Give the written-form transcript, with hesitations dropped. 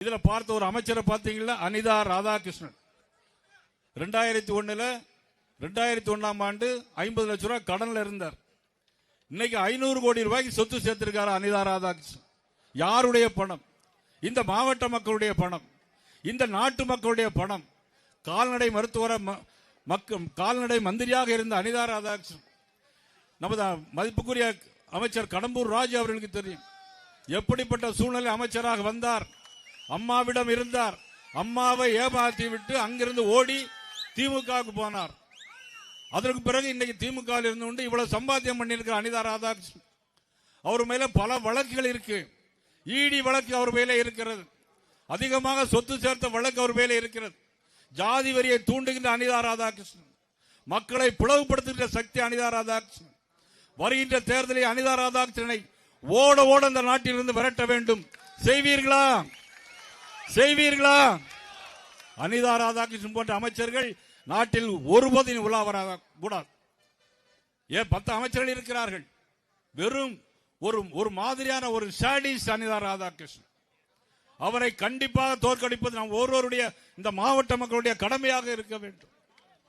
இதுல பார்த்த ஒரு அமைச்சரை பார்த்தீங்களா, அனிதா ராதாகிருஷ்ணன். 2001 ஆண்டு 50 லட்சம் ரூபாய் கடன்ல இருந்தார். இன்னைக்கு 500 கோடி ரூபாய்க்கு சொத்து சேர்த்திருக்காரு அனிதா ராதாகிருஷ்ணன். யாருடைய பணம்? இந்த மாவட்ட மக்களுடைய பணம், இந்த நாட்டு மக்களுடைய பணம். கால்நடை மருத்துவர கால்நடை மந்திரியாக இருந்த அனிதா ராதாகிருஷ்ணன், நமது மதிப்புக்குரிய அமைச்சர் கடம்பூர் ராஜு அவர்களுக்கு தெரியும் எப்படிப்பட்ட சூழ்நிலை அமைச்சராக வந்தார். அம்மாவிடம் இருந்தார். அம்மாவை ஏமாற்றி விட்டு அங்கிருந்து ஓடி திமுகவுக்கு போனார். அதற்கு பிறகு இன்னைக்கு திமுக இருந்து கொண்டு இவ்வளவு சம்பாத்தியம் பண்ணியிருக்கிற அனிதா ராதாகிருஷ்ணன், அவர் மேல பல வழக்குகள் இருக்கு. ஈடி வழக்கு அவர் மேலே இருக்கிறது. அதிகமாக சொத்து சேர்த்த வழக்கு அவர் மேலே இருக்கிறது. ஜாதி வரியை தூண்டுகின்ற அனிதா ராதாகிருஷ்ணன், மக்களை பிளவுபடுத்துகின்ற சக்தி அனிதா ராதாகிருஷ்ணன். வருகின்ற தேர்தலில் அனிதா ராதாகிருஷ்ணனை ஓட ஓட இந்த நாட்டிலிருந்து விரட்ட வேண்டும். செய்வீர்களா? செய்வீர்களா? அனிதா ராதாகிருஷ்ணன் போன்ற அமைச்சர்கள் நாட்டில் ஒருபோதும் உலா வர கூடாது. ஏன் 10 அமைச்சர்கள் இருக்கிறார்கள். வெறும் ஒரு மாதிரியான ஒரு சாடிஸ்ட் அனிதா ராதாகிருஷ்ணன். அவரை கண்டிப்பாக தோற்கடிப்பது நம் ஒவ்வொருவருடைய, இந்த மாவட்ட மக்களுடைய கடமையாக இருக்க வேண்டும்.